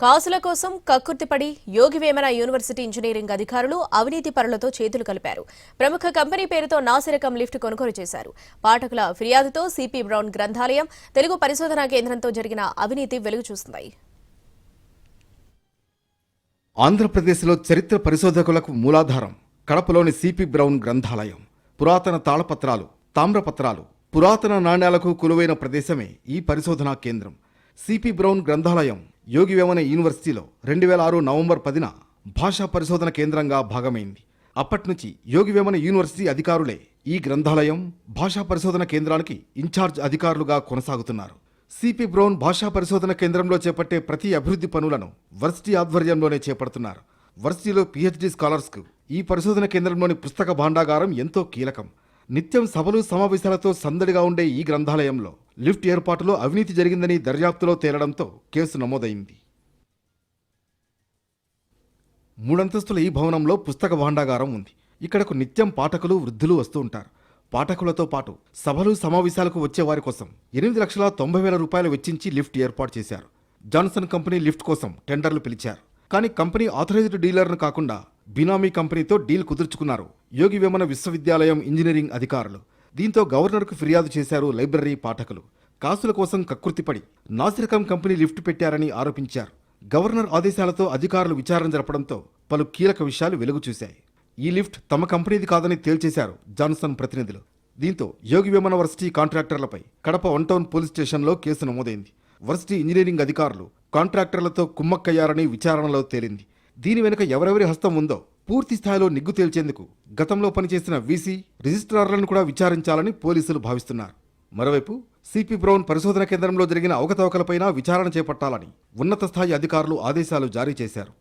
కాసుల కోసం కక్కుర్తిపడి Yogi Vemana university engineering అధికారులు అవినీతి పరులతో చేతులు కలిపారు. ప్రముఖ కంపెనీ పేరుతో నాసిరకం లిఫ్ట్ కొనుగోలు చేశారు. పాఠకుల ఫిర్యాదుతో సిపి బ్రౌన్ గ్రంథాలయం, తెలుగు పరిశోధనా కేంద్రంతో జరిగిన అవినీతి వెలుగు చూసింది. ఆంధ్రప్రదేశ్లో చరిత్ర పరిశోధకులకు మూలాధారం కడపలోని సిపి బ్రౌన్ గ్రంథాలయం. పురాతన తాళపత్రాలు, తామ్రపత్రాలు, పురాతన నాణ్యాలకు కొలువైన ప్రదేశమే ఈ పరిశోధనా కేంద్రం. సిపి బ్రౌన్ గ్రంథాలయం యోగి వేమన యూనివర్సిటీలో 2006 నవంబర్ 10న భాషా పరిశోధన కేంద్రంగా భాగమైంది. అప్పట్నుంచి యోగి వేమన యూనివర్సిటీ అధికారులే ఈ గ్రంథాలయం, భాషా పరిశోధన కేంద్రానికి ఇన్ఛార్జ్ అధికారులుగా కొనసాగుతున్నారు. సిపి బ్రౌన్ భాషా పరిశోధన కేంద్రంలో చేపట్టే ప్రతి అభివృద్ధి పనులను వర్సిటీ ఆధ్వర్యంలోనే చేపడుతున్నారు. వర్సిటీలో పిహెచ్డి స్కాలర్స్కు ఈ పరిశోధన కేంద్రంలోని పుస్తక భాండాగారం ఎంతో కీలకం. నిత్యం సభలు సమావేశాలతో సందడిగా ఉండే ఈ గ్రంథాలయంలో లిఫ్ట్ ఏర్పాటులో అవినీతి జరిగిందని దర్యాప్తులో తేలడంతో కేసు నమోదైంది. 3 అంతస్తుల ఈ భవనంలో పుస్తక భాండాగారం ఉంది. ఇక్కడకు నిత్యం పాఠకులు, వృద్ధులు వస్తూ ఉంటారు. పాఠకులతో పాటు సభలు సమావేశాలకు వచ్చే వారి కోసం 8,90,000 రూపాయలు వెచ్చించి లిఫ్ట్ ఏర్పాటు చేశారు. జాన్సన్ కంపెనీ లిఫ్ట్ కోసం టెండర్లు పిలిచారు. కానీ కంపెనీ ఆథరైజ్డ్ డీలర్ను కాకుండా బినామీ కంపెనీతో డీల్ కుదుర్చుకున్నారు యోగి వేమన విశ్వవిద్యాలయం ఇంజనీరింగ్ అధికారులు. దీంతో గవర్నర్కు ఫిర్యాదు చేశారు లైబ్రరీ పాఠకులు. కాసుల కోసం కక్కుర్తిపడి నాసిరకం కంపెనీ లిఫ్ట్ పెట్టారని ఆరోపించారు. గవర్నర్ ఆదేశాలతో అధికారులు విచారణ జరపడంతో పలు కీలక విషయాలు వెలుగు చూశాయి. ఈ లిఫ్ట్ తమ కంపెనీది కాదని తేల్చేశారు జాన్సన్ ప్రతినిధులు. దీంతో యోగి వేమన వర్సిటీ కాంట్రాక్టర్లపై కడప 1 టౌన్ పోలీస్ స్టేషన్లో కేసు నమోదైంది. వర్సిటీ ఇంజనీరింగ్ అధికారులు కాంట్రాక్టర్లతో కుమ్మక్కయ్యారని విచారణలో తేలింది. దీని వెనుక ఎవరెవరి హస్తం ఉందో పూర్తి స్థాయిలో నిగ్గు తేల్చేందుకు గతంలో పనిచేసిన వీసీ, రిజిస్ట్రార్లను కూడా విచారించాలని పోలీసులు భావిస్తున్నారు. మరోవైపు సిపి బ్రౌన్ పరిశోధన కేంద్రంలో జరిగిన అవకతవకలపైన విచారణ చేపట్టాలని ఉన్నత స్థాయి అధికారులు ఆదేశాలు జారీ చేశారు.